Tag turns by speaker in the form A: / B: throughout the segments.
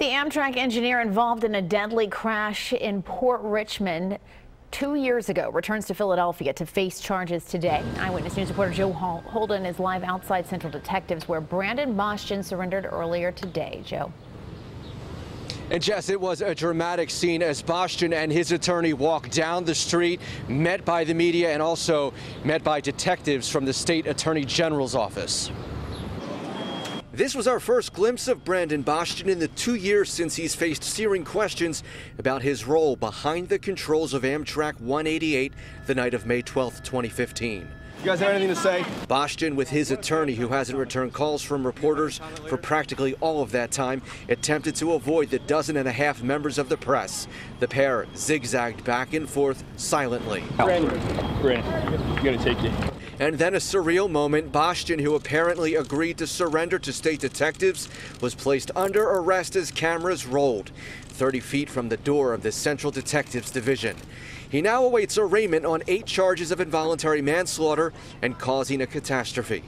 A: The Amtrak engineer involved in a deadly crash in Port Richmond 2 years ago returns to Philadelphia to face charges today. Eyewitness News reporter Joe Holden is live outside Central Detectives, where Brandon Bastian surrendered earlier today. Joe.
B: And Jess, it was a dramatic scene as Bastian and his attorney walked down the street, met by the media and also met by detectives from the state attorney general's office. This was our first glimpse of Brandon Bastian in the 2 years since he's faced searing questions about his role behind the controls of Amtrak 188 the night of May 12, 2015.
C: You guys have anything to say?
B: Bastian, with his attorney, who hasn't returned calls from reporters for practically all of that time, attempted to avoid the 12.5 members of the press. The pair zigzagged back and forth silently.
C: Brandon, you gotta take it.
B: And then a surreal moment. Bastian, who apparently agreed to surrender to state detectives, was placed under arrest as cameras rolled 30 feet from the door of the Central Detectives Division. He now awaits arraignment on 8 charges of involuntary manslaughter and causing a catastrophe.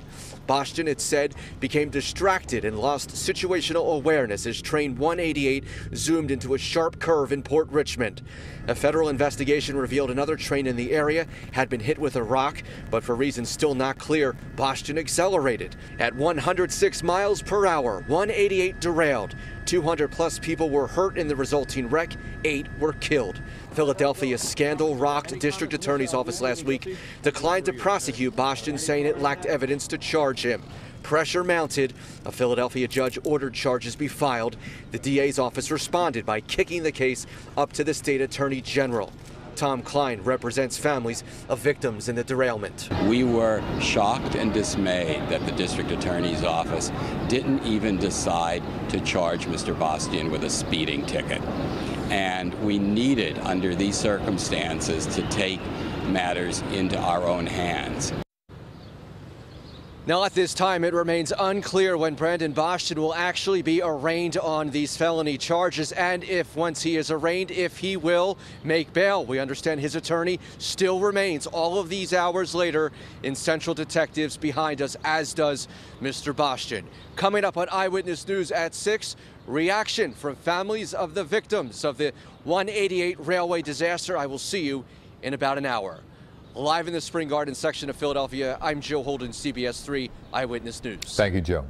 B: Bastian, it said, became distracted and lost situational awareness as train 188 zoomed into a sharp curve in Port Richmond. A federal investigation revealed another train in the area had been hit with a rock, but for reasons still not clear, Bastian accelerated. At 106 miles per hour, 188 derailed. 200+ people were hurt in the resulting wreck. 8 were killed. Philadelphia's scandal-rocked district attorney's office last week declined to prosecute Bastian, saying it lacked evidence to charge him. Pressure mounted. A Philadelphia judge ordered charges be filed. The DA's office responded by kicking the case up to the state attorney general. Tom Klein represents families of victims in the derailment.
D: We were shocked and dismayed that the district attorney's office didn't even decide to charge Mr. Bastian with a speeding ticket. And we needed, under these circumstances, to take matters into our own hands.
B: Now, at this time, it remains unclear when Brandon Bastian will actually be arraigned on these felony charges, and if, once he is arraigned, if he will make bail. We understand his attorney still remains all of these hours later in Central Detectives behind us, as does Mr. Bastian. Coming up on Eyewitness News at 6, reaction from families of the victims of the 188 railway disaster. I will see you in about an hour. Live in the Spring Garden section of Philadelphia, I'm Joe Holden, CBS 3 Eyewitness News.
E: Thank you, Joe.